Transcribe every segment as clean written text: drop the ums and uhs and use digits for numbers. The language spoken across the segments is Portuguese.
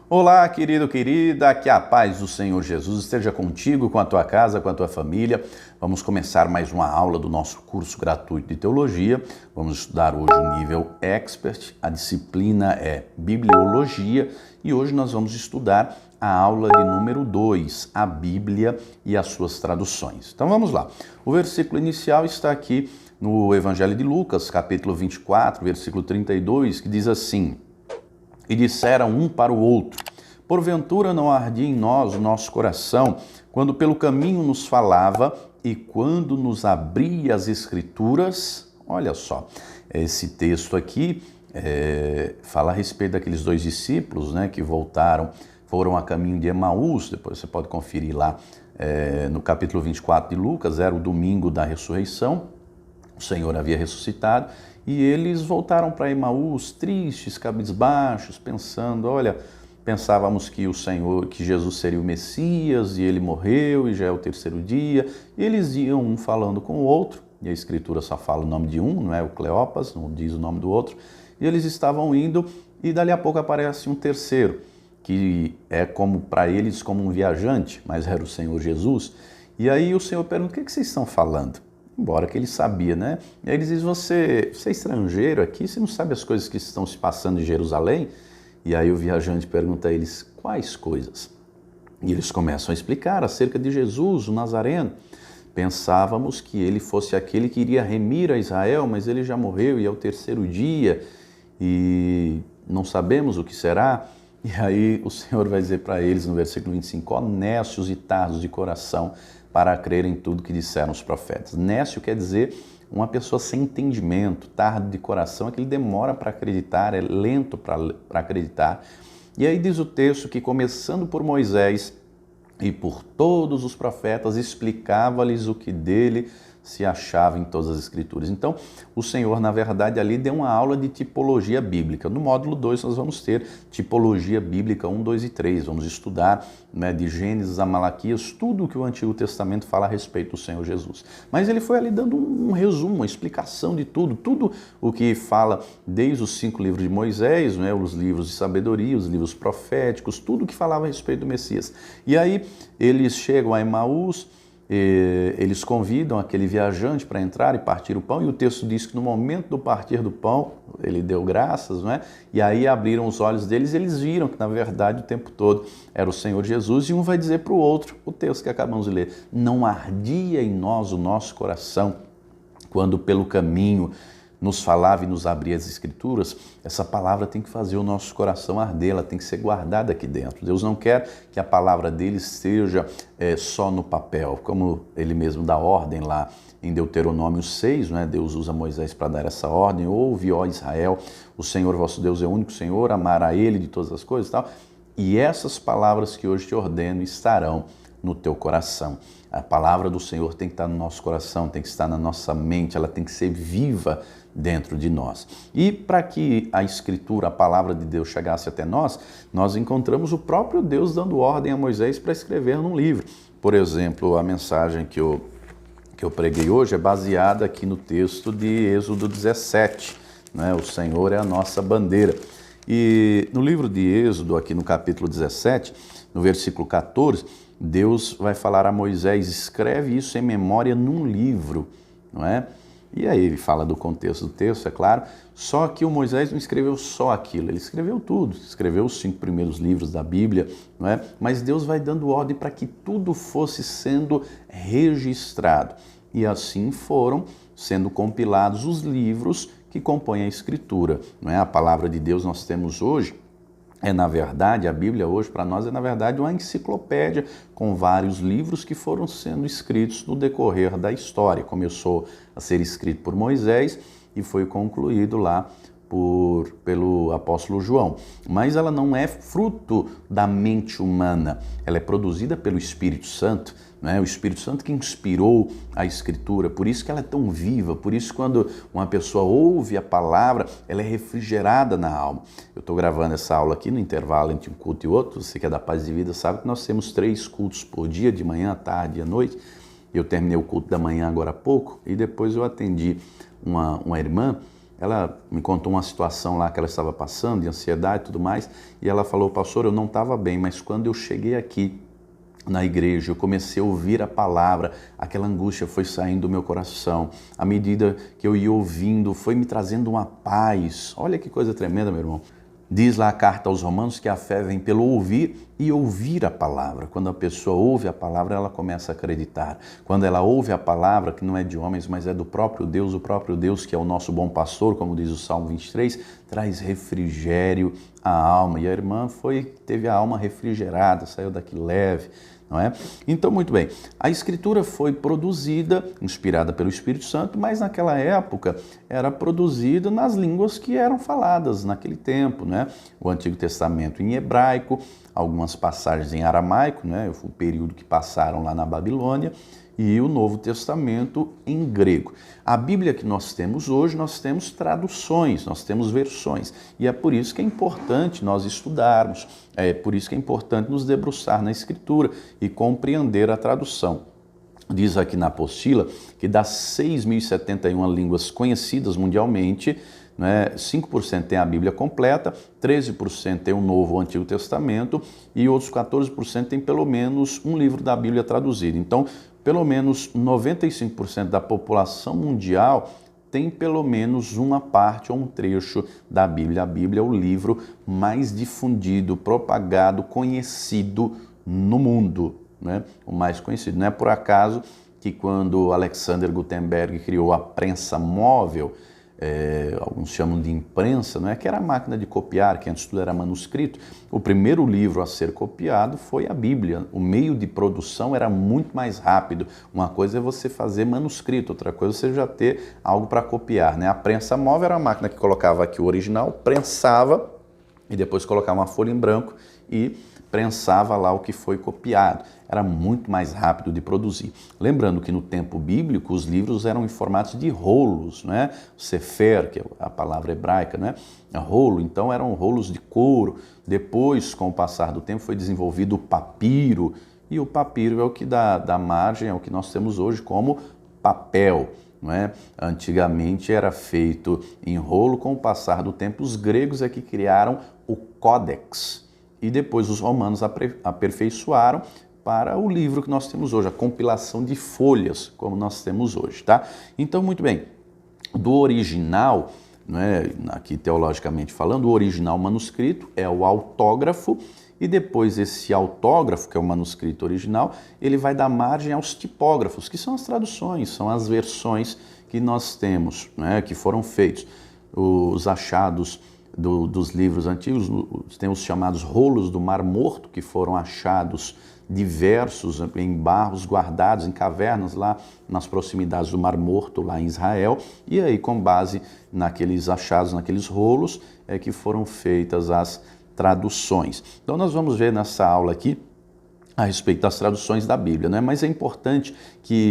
Olá, querido, querida, que a paz do Senhor Jesus esteja contigo, com a tua casa, com a tua família. Vamos começar mais uma aula do nosso curso gratuito de teologia. Vamos estudar hoje o nível Expert, a disciplina é Bibliologia e hoje nós vamos estudar a aula de número 2, a Bíblia e as suas traduções. Então vamos lá. O versículo inicial está aqui no Evangelho de Lucas, capítulo 24, versículo 32, que diz assim: E disseram um para o outro: Porventura não ardia em nós o nosso coração, quando pelo caminho nos falava e quando nos abria as Escrituras? Olha só, esse texto aqui fala a respeito daqueles dois discípulos, né, que foram a caminho de Emaús. Depois você pode conferir lá no capítulo 24 de Lucas, era o domingo da ressurreição. O Senhor havia ressuscitado e eles voltaram para Emaús tristes, cabisbaixos, pensando, pensávamos que que Jesus seria o Messias e ele morreu e já é o terceiro dia. E eles iam um falando com o outro, e a Escritura só fala o nome de um, não é o Cleopas, não diz o nome do outro. E eles estavam indo e dali a pouco aparece um terceiro, que é como para eles como um viajante, mas era o Senhor Jesus. E aí o Senhor pergunta: o que vocês estão falando? Embora que ele sabia, né? E aí eles dizem: você é estrangeiro aqui, você não sabe as coisas que estão se passando em Jerusalém? E aí o viajante pergunta a eles: quais coisas? E eles começam a explicar acerca de Jesus, o Nazareno. Pensávamos que ele fosse aquele que iria remir a Israel, mas ele já morreu e é o terceiro dia e não sabemos o que será. E aí o Senhor vai dizer para eles no versículo 25: ó nécios e tardos de coração, para crer em tudo que disseram os profetas. Nécio quer dizer uma pessoa sem entendimento, tardo de coração, é que ele demora para acreditar, é lento para acreditar. E aí diz o texto que, começando por Moisés e por todos os profetas, explicava-lhes o que dele se achava em todas as Escrituras. Então, o Senhor, na verdade, ali deu uma aula de tipologia bíblica. No módulo 2, nós vamos ter tipologia bíblica 1, 2 e 3. Vamos estudar, né, de Gênesis a Malaquias, tudo o que o Antigo Testamento fala a respeito do Senhor Jesus. Mas ele foi ali dando um resumo, uma explicação de tudo o que fala desde os 5 livros de Moisés, né, os livros de sabedoria, os livros proféticos, tudo o que falava a respeito do Messias. E aí eles chegam a Emaús, eles convidam aquele viajante para entrar e partir o pão, e o texto diz que no momento do partir do pão, ele deu graças, não é? E aí abriram os olhos deles e eles viram que na verdade o tempo todo era o Senhor Jesus, e um vai dizer para o outro, o texto que acabamos de ler: não ardia em nós o nosso coração quando pelo caminho nos falava e nos abria as Escrituras? Essa palavra tem que fazer o nosso coração arder, ela tem que ser guardada aqui dentro. Deus não quer que a palavra dele seja só no papel, como ele mesmo dá ordem lá em Deuteronômio 6, né? Deus usa Moisés para dar essa ordem: ouve, ó Israel, o Senhor vosso Deus é o único Senhor, amar a ele de todas as coisas e tal. E essas palavras que hoje te ordeno estarão no teu coração. A palavra do Senhor tem que estar no nosso coração, tem que estar na nossa mente, ela tem que ser viva dentro de nós. E para que a Escritura, a palavra de Deus, chegasse até nós, nós encontramos o próprio Deus dando ordem a Moisés para escrever num livro. Por exemplo, a mensagem que eu preguei hoje é baseada aqui no texto de Êxodo 17, né? O Senhor é a nossa bandeira. E no livro de Êxodo, aqui no capítulo 17, no versículo 14, Deus vai falar a Moisés: escreve isso em memória num livro, não é? E aí ele fala do contexto do texto, é claro, só que o Moisés não escreveu só aquilo, ele escreveu tudo, escreveu os 5 primeiros livros da Bíblia, não é? Mas Deus vai dando ordem para que tudo fosse sendo registrado. E assim foram sendo compilados os livros que compõem a Escritura, não é? A palavra de Deus nós temos hoje, na verdade, a Bíblia hoje para nós é na verdade uma enciclopédia com vários livros que foram sendo escritos no decorrer da história. Começou a ser escrito por Moisés e foi concluído lá pelo apóstolo João. Mas ela não é fruto da mente humana, ela é produzida pelo Espírito Santo, né? O Espírito Santo que inspirou a Escritura, por isso que ela é tão viva, por isso quando uma pessoa ouve a palavra, ela é refrigerada na alma. Eu estou gravando essa aula aqui no intervalo entre um culto e outro. Você que é da Paz de Vida sabe que nós temos 3 cultos por dia, de manhã, à tarde e à noite. Eu terminei o culto da manhã agora há pouco e depois eu atendi uma irmã ela me contou uma situação lá que ela estava passando, de ansiedade e tudo mais, e ela falou: pastor, eu não estava bem, mas quando eu cheguei aqui na igreja, eu comecei a ouvir a palavra, aquela angústia foi saindo do meu coração. À medida que eu ia ouvindo, foi me trazendo uma paz. Olha que coisa tremenda, meu irmão. Diz lá a carta aos Romanos que a fé vem pelo ouvir e ouvir a palavra. Quando a pessoa ouve a palavra, ela começa a acreditar. Quando ela ouve a palavra, que não é de homens, mas é do próprio Deus, o próprio Deus que é o nosso bom pastor, como diz o Salmo 23, traz refrigério à alma. E a irmã teve a alma refrigerada, saiu daqui leve. Não é? Então, muito bem, a Escritura foi produzida, inspirada pelo Espírito Santo, mas naquela época era produzida nas línguas que eram faladas naquele tempo, né? O Antigo Testamento em hebraico, algumas passagens em aramaico, né? O período que passaram lá na Babilônia, e o Novo Testamento em grego. A Bíblia que nós temos hoje, nós temos traduções, nós temos versões, e é por isso que é importante nós estudarmos, é por isso que é importante nos debruçar na Escritura e compreender a tradução. Diz aqui na apostila que das 6.071 línguas conhecidas mundialmente, 5% tem a Bíblia completa, 13% tem o Novo ou Antigo Testamento e outros 14% tem pelo menos um livro da Bíblia traduzido. Então, pelo menos 95% da população mundial tem pelo menos uma parte ou um trecho da Bíblia. A Bíblia é o livro mais difundido, propagado, conhecido no mundo, né? O mais conhecido. Não é por acaso que quando Alexander Gutenberg criou a prensa móvel, alguns chamam de imprensa, não é? Que era a máquina de copiar, que antes tudo era manuscrito. O primeiro livro a ser copiado foi a Bíblia. O meio de produção era muito mais rápido. Uma coisa é você fazer manuscrito, outra coisa é você já ter algo para copiar, né? A prensa móvel era a máquina que colocava aqui o original, prensava e depois colocava uma folha em branco e prensava lá o que foi copiado. Era muito mais rápido de produzir. Lembrando que no tempo bíblico os livros eram em formatos de rolos, né? Sefer, que é a palavra hebraica, né? Rolo, então eram rolos de couro. Depois, com o passar do tempo, foi desenvolvido o papiro, e o papiro é o que dá margem ao que nós temos hoje como papel. Não é? Antigamente era feito em rolo, com o passar do tempo os gregos é que criaram o códex. E depois os romanos aperfeiçoaram para o livro que nós temos hoje, a compilação de folhas, como nós temos hoje, tá? Então, muito bem, do original, né, aqui teologicamente falando, o original manuscrito é o autógrafo, e depois esse autógrafo, que é o manuscrito original, ele vai dar margem aos tipógrafos, que são as traduções, são as versões que nós temos, né, que foram feitos. Os achados dos livros antigos, tem os chamados rolos do Mar Morto, que foram achados diversos em barros guardados em cavernas lá nas proximidades do Mar Morto, lá em Israel, e aí com base naqueles achados, naqueles rolos, é que foram feitas as traduções. Então nós vamos ver nessa aula aqui a respeito das traduções da Bíblia, né? Mas é importante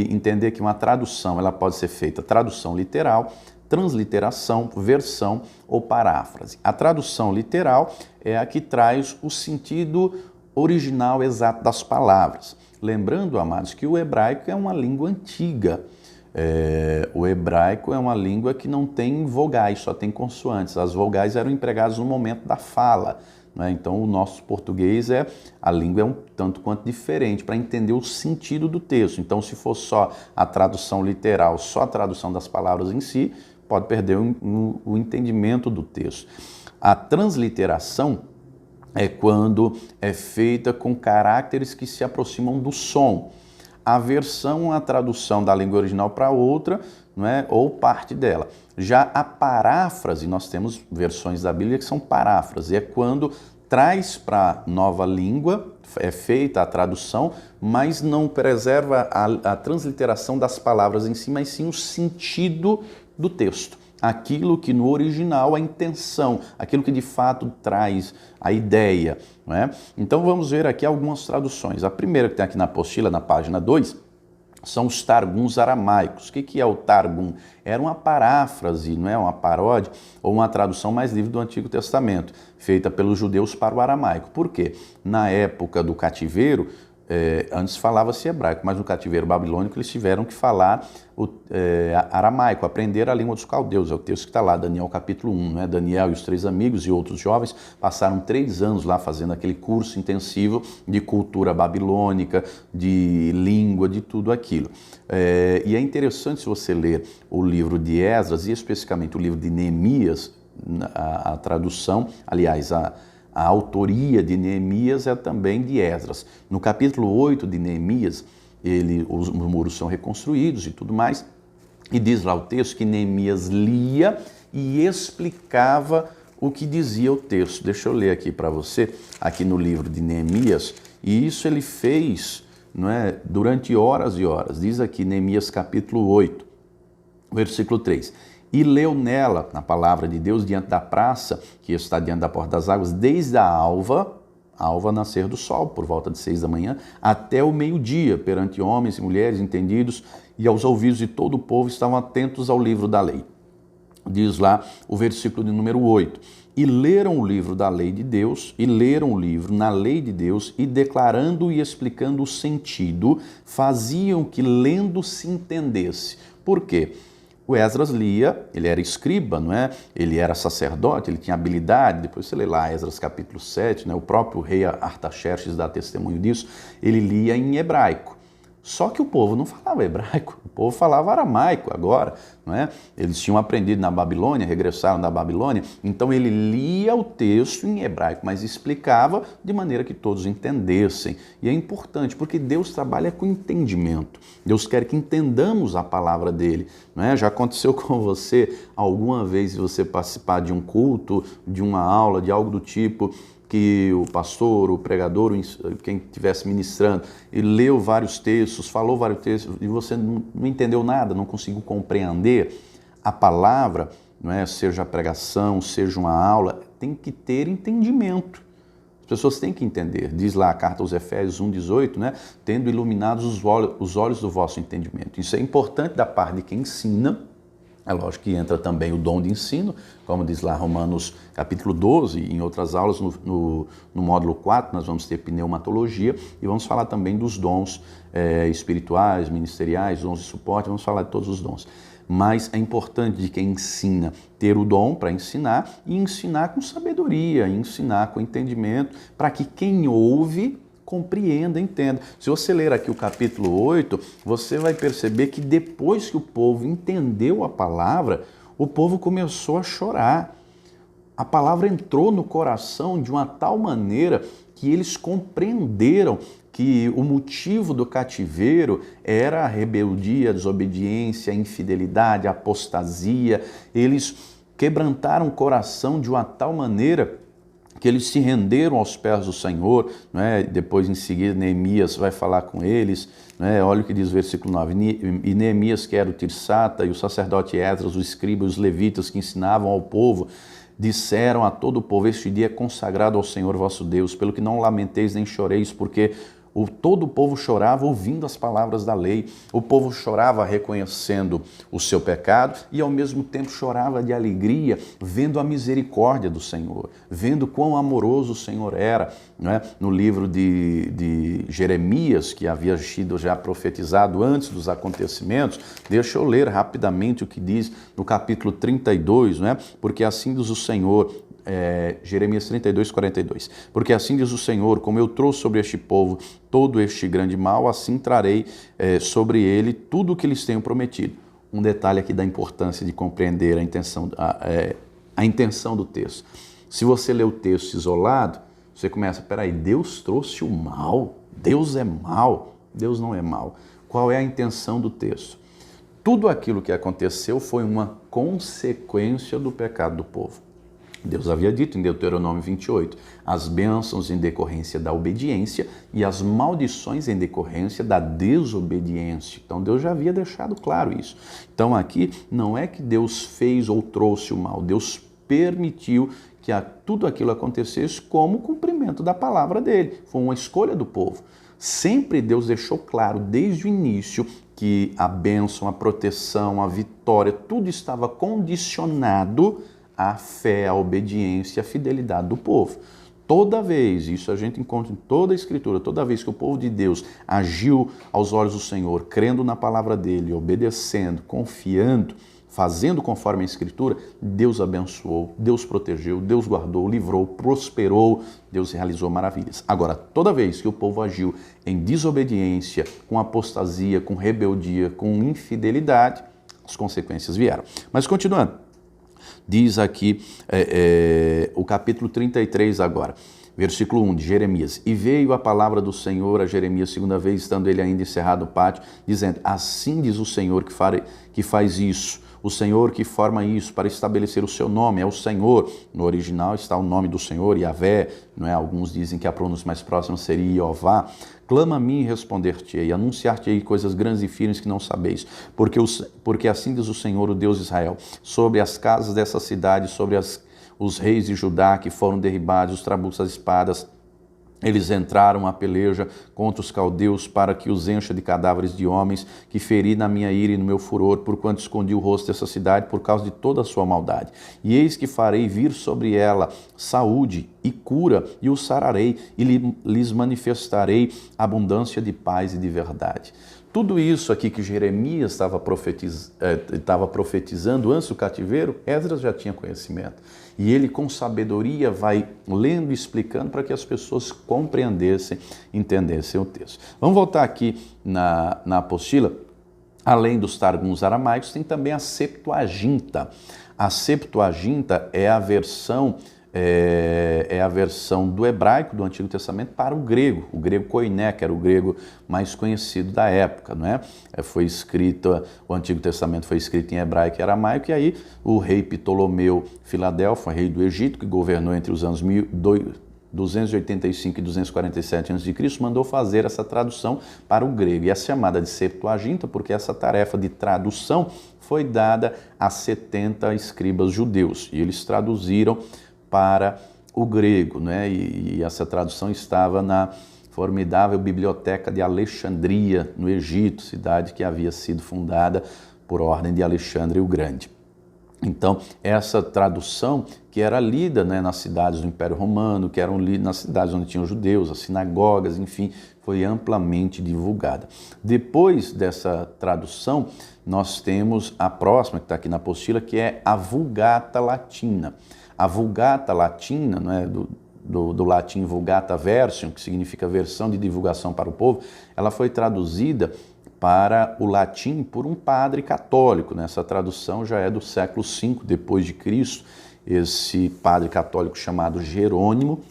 entender que uma tradução ela pode ser feita tradução literal, transliteração, versão ou paráfrase. A tradução literal é a que traz o sentido original exato das palavras. Lembrando, amados, que o hebraico é uma língua antiga. O hebraico é uma língua que não tem vogais, só tem consoantes. As vogais eram empregadas no momento da fala, né? Então o nosso português a língua é um tanto quanto diferente para entender o sentido do texto. Então se for só a tradução literal, só a tradução das palavras em si, pode perder o entendimento do texto. A transliteração é quando é feita com caracteres que se aproximam do som. A versão, a tradução da língua original para outra, não é? Ou parte dela. Já a paráfrase, nós temos versões da Bíblia que são paráfrase, é quando traz para nova língua, é feita a tradução, mas não preserva a transliteração das palavras em si, mas sim o sentido do texto. Aquilo que no original a intenção, aquilo que de fato traz a ideia, não é? Então vamos ver aqui algumas traduções. A primeira que tem aqui na apostila, na página 2, são os targuns aramaicos. O que é o targum? Era uma paráfrase, não é? Uma paródia ou uma tradução mais livre do Antigo Testamento, feita pelos judeus para o aramaico. Por quê? Na época do cativeiro, Antes falava-se hebraico, mas no cativeiro babilônico eles tiveram que falar aramaico, aprender a língua dos caldeus. É o texto que está lá, Daniel capítulo 1. Né? Daniel e os 3 amigos e outros jovens passaram 3 anos lá fazendo aquele curso intensivo de cultura babilônica, de língua, de tudo aquilo. E é interessante se você ler o livro de Esdras e especificamente o livro de Neemias, a tradução, aliás, a autoria de Neemias é também de Esdras. No capítulo 8 de Neemias, os muros são reconstruídos e tudo mais, e diz lá o texto que Neemias lia e explicava o que dizia o texto. Deixa eu ler aqui para você, aqui no livro de Neemias, e isso ele fez, não é, durante horas e horas. Diz aqui Neemias capítulo 8, versículo 3. E leu nela, na palavra de Deus, diante da praça, que está diante da porta das águas, desde a alva nascer do sol, por volta de 6 da manhã, até o meio-dia, perante homens e mulheres entendidos, e aos ouvidos de todo o povo estavam atentos ao livro da lei. Diz lá o versículo de número 8. E leram o livro da lei de Deus, e leram o livro na lei de Deus, e declarando e explicando o sentido, faziam que lendo se entendesse. Por quê? O Esdras lia, ele era escriba, não é? Ele era sacerdote, ele tinha habilidade. Depois você lê lá Esdras capítulo 7, né? O próprio rei Artaxerxes dá testemunho disso. Ele lia em hebraico. Só que o povo não falava hebraico, o povo falava aramaico agora, não é? Eles tinham aprendido na Babilônia, regressaram da Babilônia, então ele lia o texto em hebraico, mas explicava de maneira que todos entendessem. E é importante, porque Deus trabalha com entendimento. Deus quer que entendamos a palavra dele, não é? Já aconteceu com você alguma vez você participar de um culto, de uma aula, de algo do tipo, que o pastor, o pregador, quem estivesse ministrando, ele leu vários textos, falou vários textos e você não entendeu nada, não conseguiu compreender a palavra, não é? Seja a pregação, seja uma aula, tem que ter entendimento. As pessoas têm que entender. Diz lá a carta aos Efésios 1,18, né? Tendo iluminados os olhos do vosso entendimento. Isso é importante da parte de quem ensina. É lógico que entra também o dom de ensino, como diz lá Romanos capítulo 12, e em outras aulas, no módulo 4, nós vamos ter pneumatologia e vamos falar também dos dons espirituais, ministeriais, dons de suporte, vamos falar de todos os dons. Mas é importante de quem ensina ter o dom para ensinar e ensinar com sabedoria, ensinar com entendimento, para que quem ouve compreenda, entenda. Se você ler aqui o capítulo 8, você vai perceber que depois que o povo entendeu a palavra, o povo começou a chorar. A palavra entrou no coração de uma tal maneira que eles compreenderam que o motivo do cativeiro era a rebeldia, a desobediência, a infidelidade, a apostasia. Eles quebrantaram o coração de uma tal maneira que eles se renderam aos pés do Senhor, não é? Depois em seguida Neemias vai falar com eles, não é? Olha o que diz o versículo 9, e Neemias, que era o Tirsata, e o sacerdote Esdras, o escriba e os levitas que ensinavam ao povo, disseram a todo o povo, este dia é consagrado ao Senhor vosso Deus, pelo que não lamenteis nem choreis, porque todo o povo chorava ouvindo as palavras da lei. O povo chorava reconhecendo o seu pecado e ao mesmo tempo chorava de alegria vendo a misericórdia do Senhor, vendo quão amoroso o Senhor era, não é? No livro de Jeremias, que havia sido já profetizado antes dos acontecimentos, deixa eu ler rapidamente o que diz no capítulo 32, não é? Porque assim diz o Senhor, Jeremias 32, 42. Porque assim diz o Senhor, como eu trouxe sobre este povo todo este grande mal, assim trarei sobre ele tudo o que lhes tenho prometido. Um detalhe aqui da importância de compreender a intenção do texto. Se você lê o texto isolado, você começa, peraí, Deus trouxe o mal? Deus é mal? Deus não é mal. Qual é a intenção do texto? Tudo aquilo que aconteceu foi uma consequência do pecado do povo. Deus havia dito em Deuteronômio 28, as bênçãos em decorrência da obediência e as maldições em decorrência da desobediência. Então Deus já havia deixado claro isso. Então aqui não é que Deus fez ou trouxe o mal, Deus permitiu que tudo aquilo acontecesse como cumprimento da palavra dele. Foi uma escolha do povo. Sempre Deus deixou claro desde o início que a bênção, a proteção, a vitória, tudo estava condicionado a fé, a obediência, a fidelidade do povo. Toda vez, isso a gente encontra em toda a Escritura, toda vez que o povo de Deus agiu aos olhos do Senhor, crendo na palavra dele, obedecendo, confiando, fazendo conforme a Escritura, Deus abençoou, Deus protegeu, Deus guardou, livrou, prosperou, Deus realizou maravilhas. Agora, toda vez que o povo agiu em desobediência, com apostasia, com rebeldia, com infidelidade, as consequências vieram. Mas continuando. Diz aqui o capítulo 33 agora, versículo 1 de Jeremias. E veio a palavra do Senhor a Jeremias segunda vez, estando ele ainda encerrado o pátio, dizendo, assim diz o Senhor que faz isso, o Senhor que forma isso para estabelecer o seu nome, é o Senhor. No original está o nome do Senhor, Yahvé, não é? Alguns dizem que a pronúncia mais próxima seria Jeová. Clama a mim e responder-te-ei, anunciar-te-ei coisas grandes e firmes que não sabeis, porque assim diz o Senhor, o Deus de Israel, sobre as casas dessa cidade, sobre os reis de Judá que foram derribados, os trabucos, as espadas, eles entraram à peleja contra os caldeus para que os encha de cadáveres de homens que feri na minha ira e no meu furor, porquanto escondi o rosto dessa cidade por causa de toda a sua maldade. E eis que farei vir sobre ela saúde e cura, e o sararei, e lhes manifestarei abundância de paz e de verdade. Tudo isso aqui que Jeremias estava profetizando antes do cativeiro, Esdras já tinha conhecimento. E ele, com sabedoria, vai lendo e explicando para que as pessoas compreendessem, entendessem o texto. Vamos voltar aqui na apostila. Além dos targums aramaicos, tem também a Septuaginta. A Septuaginta é a versão do hebraico do Antigo Testamento para o grego koiné, que era o grego mais conhecido da época, não é? O Antigo Testamento foi escrito em hebraico e aramaico, e aí o rei Ptolomeu Filadelfo, rei do Egito, que governou entre os anos 285 e 247 a.C., mandou fazer essa tradução para o grego. E é chamada de Septuaginta porque essa tarefa de tradução foi dada a 70 escribas judeus, e eles traduziram para o grego, né? E essa tradução estava na formidável biblioteca de Alexandria, no Egito, cidade que havia sido fundada por ordem de Alexandre o Grande. Então, essa tradução que era lida, né, nas cidades do Império Romano, que eram lidas nas cidades onde tinham judeus, as sinagogas, enfim, foi amplamente divulgada. Depois dessa tradução, nós temos a próxima, que está aqui na apostila, que é a Vulgata Latina. A Vulgata Latina, não é, do latim Vulgata Versium, que significa versão de divulgação para o povo, ela foi traduzida para o latim por um padre católico. Essa tradução já é do século V depois de Cristo. Esse padre católico chamado Jerônimo,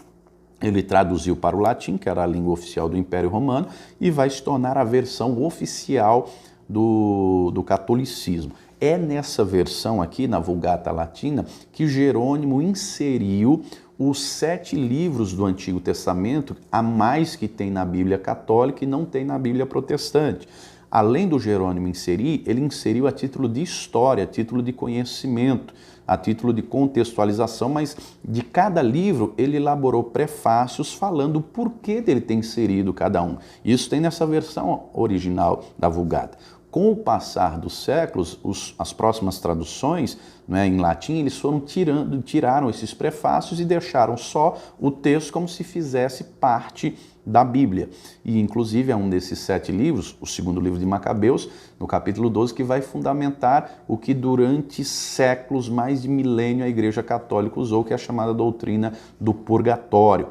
ele traduziu para o latim, que era a língua oficial do Império Romano, e vai se tornar a versão oficial do catolicismo. É nessa versão aqui, na Vulgata Latina, que Jerônimo inseriu os 7 livros do Antigo Testamento, a mais que tem na Bíblia católica e não tem na Bíblia protestante. Além do Jerônimo inserir, ele inseriu a título de história, a título de conhecimento, a título de contextualização, mas de cada livro ele elaborou prefácios falando o porquê dele ter inserido cada um. Isso tem nessa versão original da Vulgata. Com o passar dos séculos, as próximas traduções, né, em latim, eles tiraram esses prefácios e deixaram só o texto como se fizesse parte da Bíblia. E, inclusive, é um desses 7 livros, o segundo livro de Macabeus, no capítulo 12, que vai fundamentar o que durante séculos, mais de milênio, a Igreja Católica usou, que é a chamada doutrina do purgatório.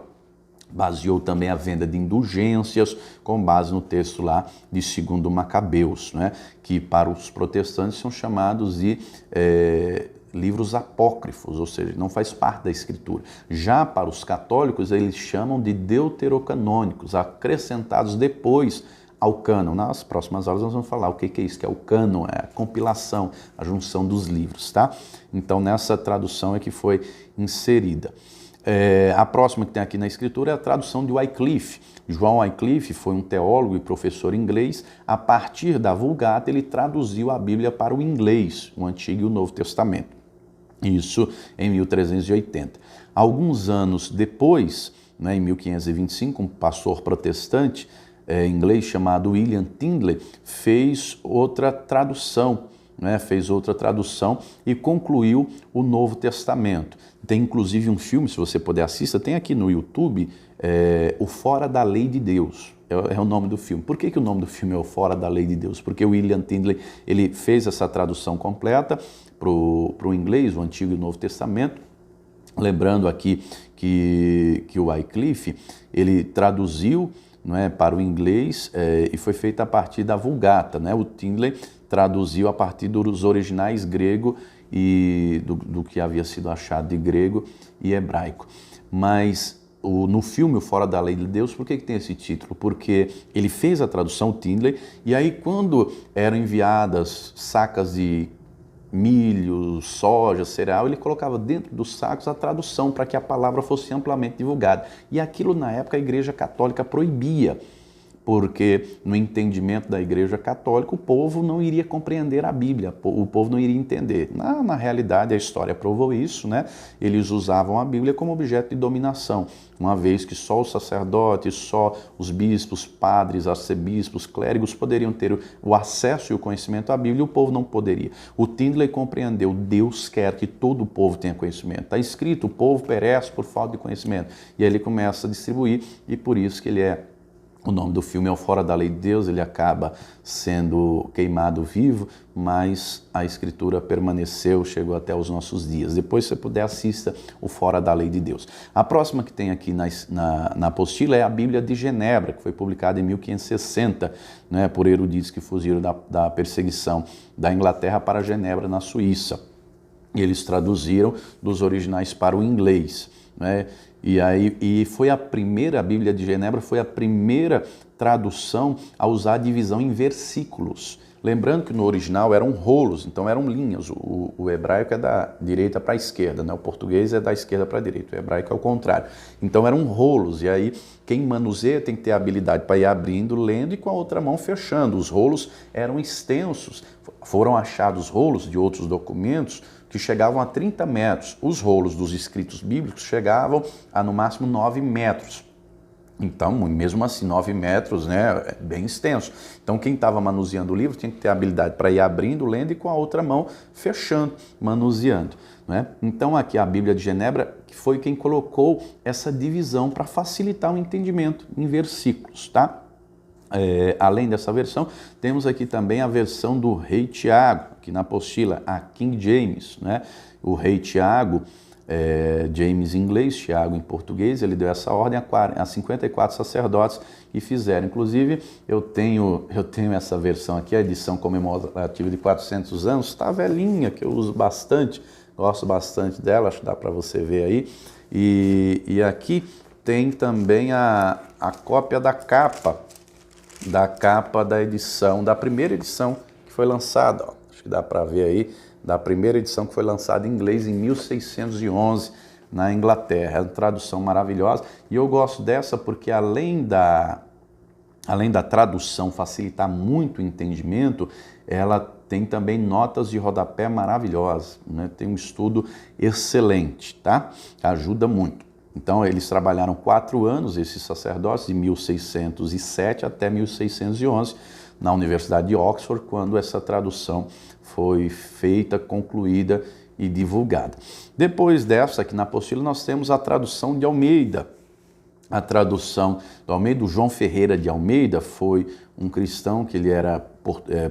Baseou também a venda de indulgências com base no texto lá de 2 Macabeus, né? Que para os protestantes são chamados de livros apócrifos, ou seja, não faz parte da Escritura. Já para os católicos, eles chamam de deuterocanônicos, acrescentados depois ao cânon. Nas próximas aulas nós vamos falar o que é isso, que é o cânon, é a compilação, a junção dos livros, tá? Então, nessa tradução é que foi inserida. A próxima que tem aqui na Escritura é a tradução de Wycliffe. João Wycliffe foi um teólogo e professor inglês. A partir da Vulgata, ele traduziu a Bíblia para o inglês, o Antigo e o Novo Testamento. Isso em 1380. Alguns anos depois, né, em 1525, um pastor protestante inglês chamado William Tyndale fez outra tradução, né, fez outra tradução e concluiu o Novo Testamento. Tem inclusive um filme, se você puder assistir, tem aqui no YouTube, O Fora da Lei de Deus. É o nome do filme. Por que o nome do filme é O Fora da Lei de Deus? Porque o William Tyndale ele fez essa tradução completa para o inglês, o Antigo e o Novo Testamento. Lembrando aqui que o Wycliffe ele traduziu, não é, para o inglês e foi feito a partir da Vulgata, né? O Tyndale traduziu a partir dos originais grego e do que havia sido achado de grego e hebraico. Mas no filme O Fora da Lei de Deus, por que tem esse título? Porque ele fez a tradução, o Tyndale, e aí quando eram enviadas sacas de milho, soja, cereal, ele colocava dentro dos sacos a tradução para que a palavra fosse amplamente divulgada. E aquilo na época a Igreja Católica proibia, porque no entendimento da Igreja Católica o povo não iria compreender a Bíblia, o povo não iria entender. Na realidade a história provou isso, né? Eles usavam a Bíblia como objeto de dominação, uma vez que só os sacerdotes, só os bispos, padres, arcebispos, clérigos poderiam ter o acesso e o conhecimento à Bíblia e o povo não poderia. O Tyndale compreendeu, Deus quer que todo o povo tenha conhecimento. Está escrito, o povo perece por falta de conhecimento. E aí ele começa a distribuir e por isso que ele o nome do filme é O Fora da Lei de Deus, ele acaba sendo queimado vivo, mas a escritura permaneceu, chegou até os nossos dias. Depois, se você puder, assista O Fora da Lei de Deus. A próxima que tem aqui na apostila é a Bíblia de Genebra, que foi publicada em 1560, né, por eruditos que fugiram da perseguição da Inglaterra para Genebra, na Suíça. E eles traduziram dos originais para o inglês, né? E foi a Bíblia de Genebra foi a primeira tradução a usar a divisão em versículos. Lembrando que no original eram rolos, então eram linhas. O hebraico é da direita para a esquerda, né? O português é da esquerda para a direita, o hebraico é o contrário. Então eram rolos, e aí quem manuseia tem que ter a habilidade para ir abrindo, lendo e com a outra mão fechando. Os rolos eram extensos, foram achados rolos de outros documentos que chegavam a 30 metros. Os rolos dos escritos bíblicos chegavam a no máximo 9 metros. Então, mesmo assim, 9 metros, né, é bem extenso. Então, quem estava manuseando o livro tinha que ter a habilidade para ir abrindo, lendo e com a outra mão fechando, manuseando, né? Então, aqui a Bíblia de Genebra que foi quem colocou essa divisão para facilitar o entendimento em versículos, tá? Além dessa versão, temos aqui também a versão do Rei Tiago, aqui na apostila, a King James, né? O Rei Tiago, James em inglês, Tiago em português, ele deu essa ordem a 54 sacerdotes que fizeram. Inclusive, eu tenho essa versão aqui, a edição comemorativa de 400 anos, está velhinha, que eu uso bastante, gosto bastante dela, acho que dá para você ver aí. E aqui tem também a cópia da capa da edição, da primeira edição que foi lançada, ó, acho que dá para ver aí, da primeira edição que foi lançada em inglês em 1611 na Inglaterra. É uma tradução maravilhosa e eu gosto dessa porque além da tradução facilitar muito o entendimento, ela tem também notas de rodapé maravilhosas, né? Tem um estudo excelente, tá? Ajuda muito. Então, eles trabalharam 4 anos, esses sacerdotes, de 1607 até 1611, na Universidade de Oxford, quando essa tradução foi feita, concluída e divulgada. Depois dessa, aqui na apostila, nós temos a tradução de Almeida. A tradução do Almeida, o João Ferreira de Almeida, foi um cristão que ele era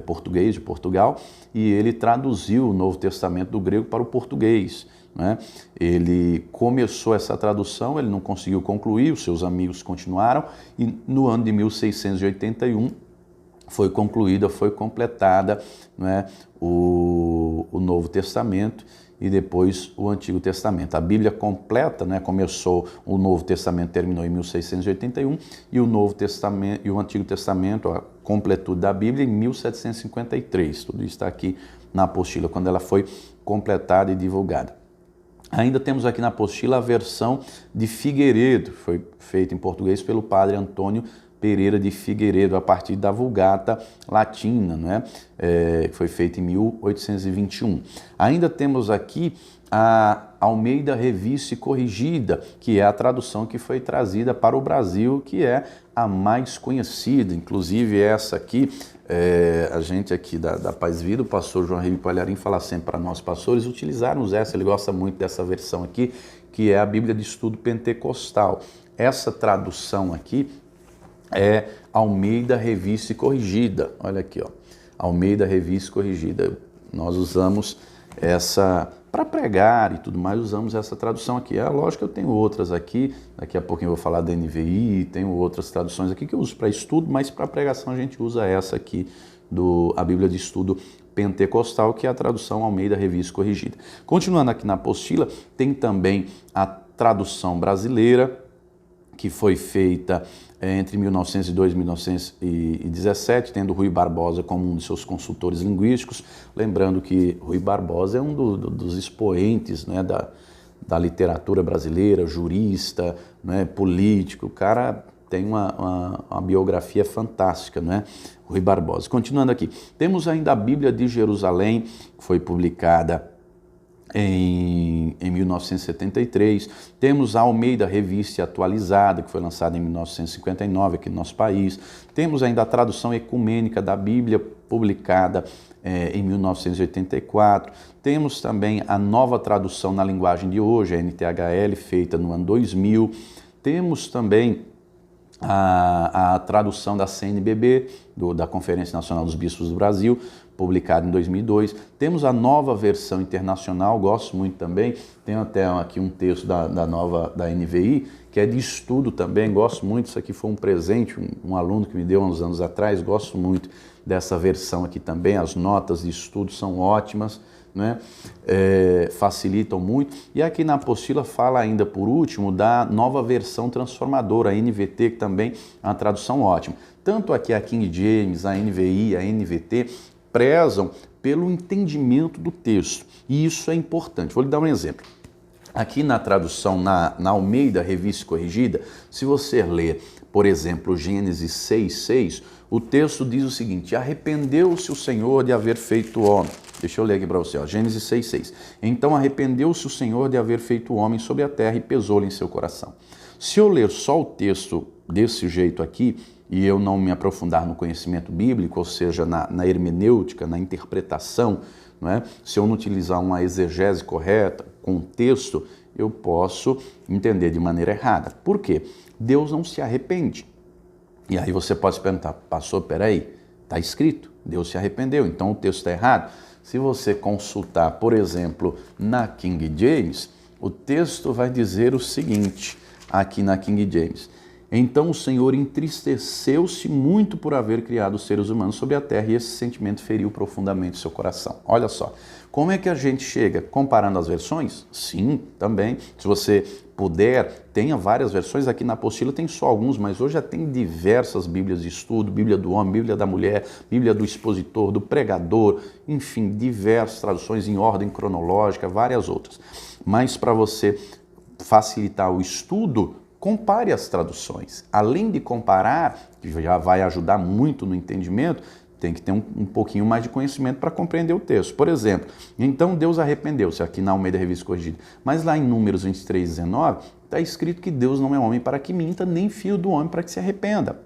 português de Portugal e ele traduziu o Novo Testamento do grego para o português, né? Ele começou essa tradução, ele não conseguiu concluir, os seus amigos continuaram e no ano de 1681 foi concluída, foi completada, né, o Novo Testamento e depois o Antigo Testamento. A Bíblia completa, né, começou, o Novo Testamento terminou em 1681 e o Novo Testamento e o Antigo Testamento, a completude da Bíblia, em 1753. Tudo isso está aqui na apostila, quando ela foi completada e divulgada. Ainda temos aqui na apostila a versão de Figueiredo, foi feita em português pelo padre Antônio Pereira de Figueiredo, a partir da Vulgata Latina, né? Foi feita em 1821. Ainda temos aqui a Almeida Revista e Corrigida, que é a tradução que foi trazida para o Brasil, que é a mais conhecida. Inclusive essa aqui, a gente aqui da Paz Vida, o pastor João Henrique Palharim fala sempre para nós pastores utilizarmos essa, ele gosta muito dessa versão aqui, que é a Bíblia de Estudo Pentecostal. Essa tradução aqui é Almeida Revista e Corrigida. Olha aqui, ó. Almeida Revista e Corrigida. Nós usamos essa para pregar e tudo mais, usamos essa tradução aqui. É lógico que eu tenho outras aqui, daqui a pouquinho eu vou falar da NVI, tenho outras traduções aqui que eu uso para estudo, mas para pregação a gente usa essa aqui, a Bíblia de Estudo Pentecostal, que é a tradução Almeida Revista e Corrigida. Continuando aqui na apostila, tem também a tradução brasileira, que foi feita entre 1902 e 1917, tendo Rui Barbosa como um de seus consultores linguísticos. Lembrando que Rui Barbosa é um dos expoentes, né, da literatura brasileira, jurista, né, político. O cara tem uma biografia fantástica, né? Rui Barbosa. Continuando aqui, temos ainda a Bíblia de Jerusalém, que foi publicada em 1973, temos a Almeida Revista Atualizada, que foi lançada em 1959 aqui no nosso país, temos ainda a tradução ecumênica da Bíblia, publicada em 1984, temos também a nova tradução na linguagem de hoje, a NTHL, feita no ano 2000, temos também a tradução da CNBB, da Conferência Nacional dos Bispos do Brasil, publicada em 2002. Temos a nova versão internacional, gosto muito também. Tem até aqui um texto da NVI, que é de estudo também, gosto muito. Isso aqui foi um presente, um aluno que me deu há uns anos atrás, gosto muito dessa versão aqui também. As notas de estudo são ótimas, né? Facilitam muito. E aqui na apostila fala ainda, por último, da nova versão transformadora, a NVT, que também é uma tradução ótima. Tanto aqui a King James, a NVI, a NVT, prezam pelo entendimento do texto. E isso é importante. Vou lhe dar um exemplo. Aqui na tradução, na Almeida Revista Corrigida, se você ler, por exemplo, Gênesis 6:6, o texto diz o seguinte: arrependeu-se o Senhor de haver feito o homem. Deixa eu ler aqui para você, ó, Gênesis 6:6. Então arrependeu-se o Senhor de haver feito o homem sobre a terra e pesou-lhe em seu coração. Se eu ler só o texto desse jeito aqui, e eu não me aprofundar no conhecimento bíblico, ou seja, na hermenêutica, na interpretação, não é? Se eu não utilizar uma exegese correta, contexto, eu posso entender de maneira errada. Por quê? Deus não se arrepende. E aí você pode se perguntar, pastor, peraí, está escrito, Deus se arrependeu, então o texto está errado. Se você consultar, por exemplo, na King James, o texto vai dizer o seguinte, aqui na King James: então o Senhor entristeceu-se muito por haver criado os seres humanos sobre a terra, e esse sentimento feriu profundamente o seu coração. Olha só, como é que a gente chega? Comparando as versões? Sim, também. Se você puder, tenha várias versões. Aqui na apostila tem só alguns, mas hoje já tem diversas Bíblias de estudo, Bíblia do homem, Bíblia da mulher, Bíblia do expositor, do pregador, enfim, diversas traduções em ordem cronológica, várias outras. Mas para você facilitar o estudo, compare as traduções. Além de comparar, que já vai ajudar muito no entendimento, tem que ter um pouquinho mais de conhecimento para compreender o texto. Por exemplo, então Deus arrependeu-se, aqui na Almeida Revista Corrigida. Mas lá em Números 23:19, está escrito que Deus não é homem para que minta, nem filho do homem para que se arrependa.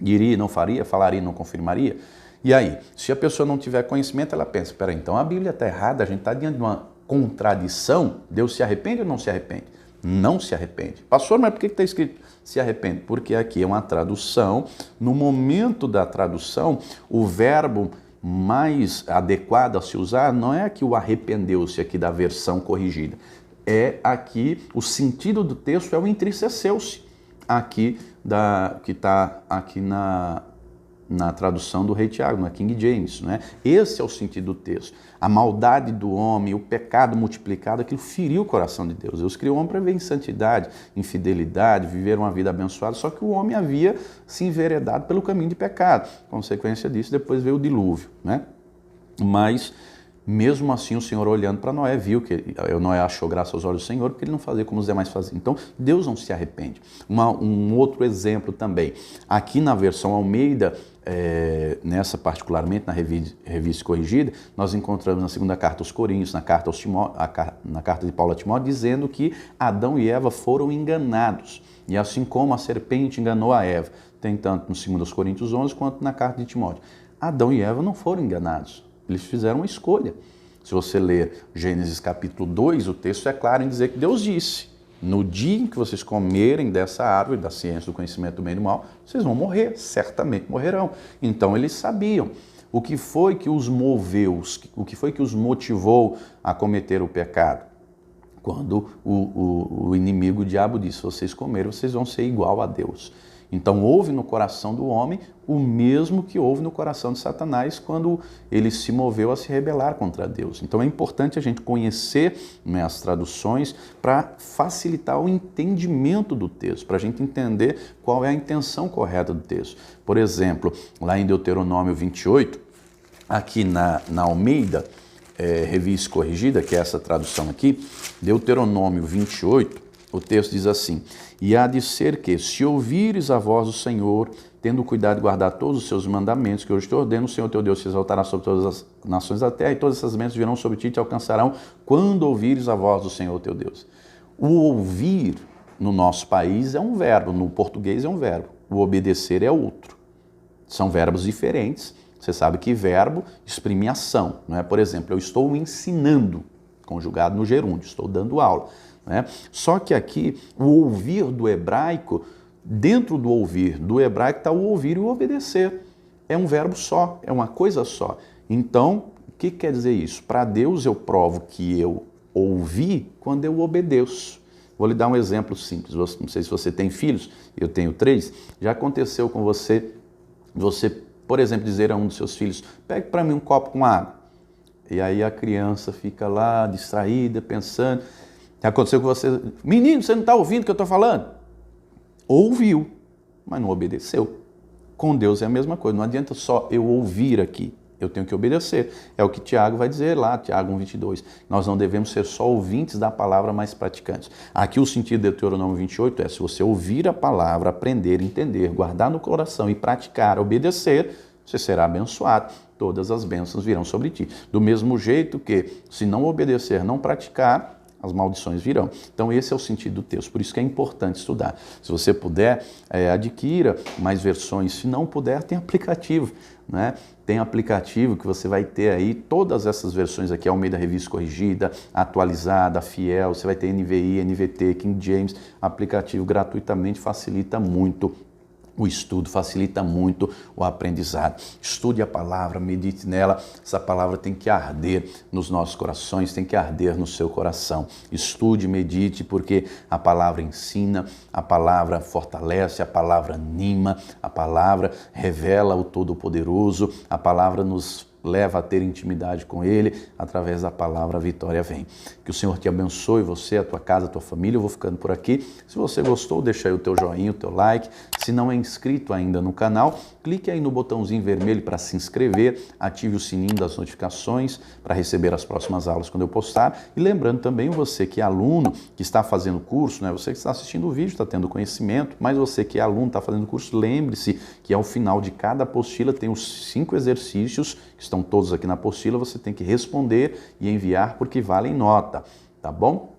Diria, não faria, falaria, não confirmaria. E aí, se a pessoa não tiver conhecimento, ela pensa, peraí, então a Bíblia está errada, a gente está diante de uma contradição, Deus se arrepende ou não se arrepende? Não se arrepende. Pastor, mas por que está escrito se arrepende? Porque aqui é uma tradução. No momento da tradução, o verbo mais adequado a se usar não é aqui o arrependeu-se aqui da versão corrigida. É aqui, o sentido do texto é o entristeceu-se. Aqui, que está aqui na tradução do Rei Tiago, na King James, né? Esse é o sentido do texto. A maldade do homem, o pecado multiplicado, aquilo feriu o coração de Deus. Deus criou o homem para viver em santidade, em fidelidade, viver uma vida abençoada, só que o homem havia se enveredado pelo caminho de pecado. Consequência disso, depois veio o dilúvio, né? Mas Mesmo assim, o Senhor, olhando para Noé, viu que Noé achou graça aos olhos do Senhor, porque ele não fazia como os demais faziam. Então, Deus não se arrepende. Um outro exemplo também, aqui na versão Almeida, nessa particularmente, na revista corrigida, nós encontramos na segunda carta aos Coríntios, na carta de Paulo a Timóteo, dizendo que Adão e Eva foram enganados. E assim como a serpente enganou a Eva, tem tanto no 2 Coríntios 11 quanto na carta de Timóteo. Adão e Eva não foram enganados, eles fizeram uma escolha. Se você ler Gênesis capítulo 2, o texto é claro em dizer que Deus disse: no dia em que vocês comerem dessa árvore, da ciência do conhecimento do bem e do mal, vocês vão morrer, certamente morrerão. Então eles sabiam o que foi que os moveu, o que foi que os motivou a cometer o pecado. Quando o inimigo, o diabo, disse: vocês comerem, vocês vão ser igual a Deus. Então houve no coração do homem o mesmo que houve no coração de Satanás quando ele se moveu a se rebelar contra Deus. Então é importante a gente conhecer, né, as traduções para facilitar o entendimento do texto, para a gente entender qual é a intenção correta do texto. Por exemplo, lá em Deuteronômio 28, aqui na Almeida, revista corrigida, que é essa tradução aqui, Deuteronômio 28, o texto diz assim: e há de ser que, se ouvires a voz do Senhor, tendo cuidado de guardar todos os seus mandamentos que hoje te ordeno, o Senhor teu Deus se exaltará sobre todas as nações da terra, e todas essas bênçãos virão sobre ti e te alcançarão quando ouvires a voz do Senhor teu Deus. O ouvir no nosso país é um verbo, no português é um verbo, o obedecer é outro. São verbos diferentes. Você sabe que verbo exprime ação, não é? Por exemplo, eu estou ensinando, conjugado no gerúndio, estou dando aula. Só que aqui, o ouvir do hebraico, dentro do ouvir do hebraico está o ouvir e o obedecer. É um verbo só, é uma coisa só. Então, o que quer dizer isso? Para Deus eu provo que eu ouvi quando eu obedeço. Vou lhe dar um exemplo simples. Não sei se você tem filhos, eu tenho 3. Já aconteceu com você, por exemplo, dizer a um dos seus filhos: pegue para mim um copo com água. E aí a criança fica lá distraída, pensando. Aconteceu com você: menino, você não está ouvindo o que eu estou falando? Ouviu, mas não obedeceu. Com Deus é a mesma coisa, não adianta só eu ouvir aqui, eu tenho que obedecer. É o que Tiago vai dizer lá, Tiago 1,22. Nós não devemos ser só ouvintes da palavra, mas praticantes. Aqui o sentido de Deuteronômio 28 é: se você ouvir a palavra, aprender, entender, guardar no coração e praticar, obedecer, você será abençoado. Todas as bênçãos virão sobre ti. Do mesmo jeito que, se não obedecer, não praticar, as maldições virão. Então esse é o sentido do texto, por isso que é importante estudar. Se você puder, adquira mais versões. Se não puder, tem aplicativo, né? Tem aplicativo que você vai ter aí todas essas versões aqui: Almeida Revista Corrigida, Atualizada, Fiel, você vai ter NVI, NVT, King James. Aplicativo gratuitamente, facilita muito o estudo, facilita muito o aprendizado. Estude a palavra, medite nela. Essa palavra tem que arder nos nossos corações, tem que arder no seu coração. Estude, medite, porque a palavra ensina, a palavra fortalece, a palavra anima, a palavra revela o Todo-Poderoso, a palavra nos leva a ter intimidade com Ele. Através da palavra a vitória vem. Que o Senhor te abençoe, você, a tua casa, a tua família. Eu vou ficando por aqui. Se você gostou, deixa aí o teu joinha, o teu like. Se não é inscrito ainda no canal, clique aí no botãozinho vermelho para se inscrever, ative o sininho das notificações para receber as próximas aulas quando eu postar. E lembrando também, você que é aluno, que está fazendo curso, né? Você que está assistindo o vídeo, está tendo conhecimento, mas você que é aluno, está fazendo curso, lembre-se que ao final de cada apostila tem os 5 exercícios, que estão todos aqui na apostila, você tem que responder e enviar porque valem nota, tá bom?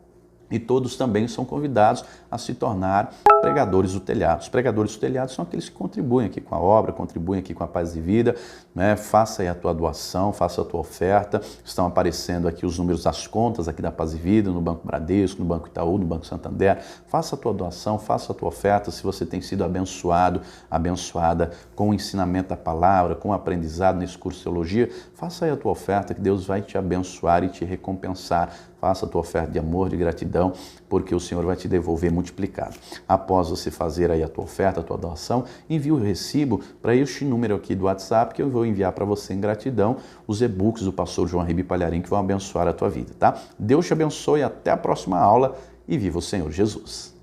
E todos também são convidados a se tornar pregadores do telhado. Os pregadores do telhado são aqueles que contribuem aqui com a obra, contribuem aqui com a Paz e Vida, né? Faça aí a tua doação, faça a tua oferta. Estão aparecendo aqui os números das contas aqui da Paz e Vida, no Banco Bradesco, no Banco Itaú, no Banco Santander. Faça a tua doação, faça a tua oferta. Se você tem sido abençoado, abençoada com o ensinamento da palavra, com o aprendizado nesse curso de teologia, faça aí a tua oferta, que Deus vai te abençoar e te recompensar. Faça a tua oferta de amor, de gratidão, porque o Senhor vai te devolver multiplicado. Após você fazer aí a tua oferta, a tua doação, envie o recibo para este número aqui do WhatsApp, que eu vou enviar para você em gratidão os e-books do pastor João Ribe Palharim, que vão abençoar a tua vida, tá? Deus te abençoe, até a próxima aula e viva o Senhor Jesus.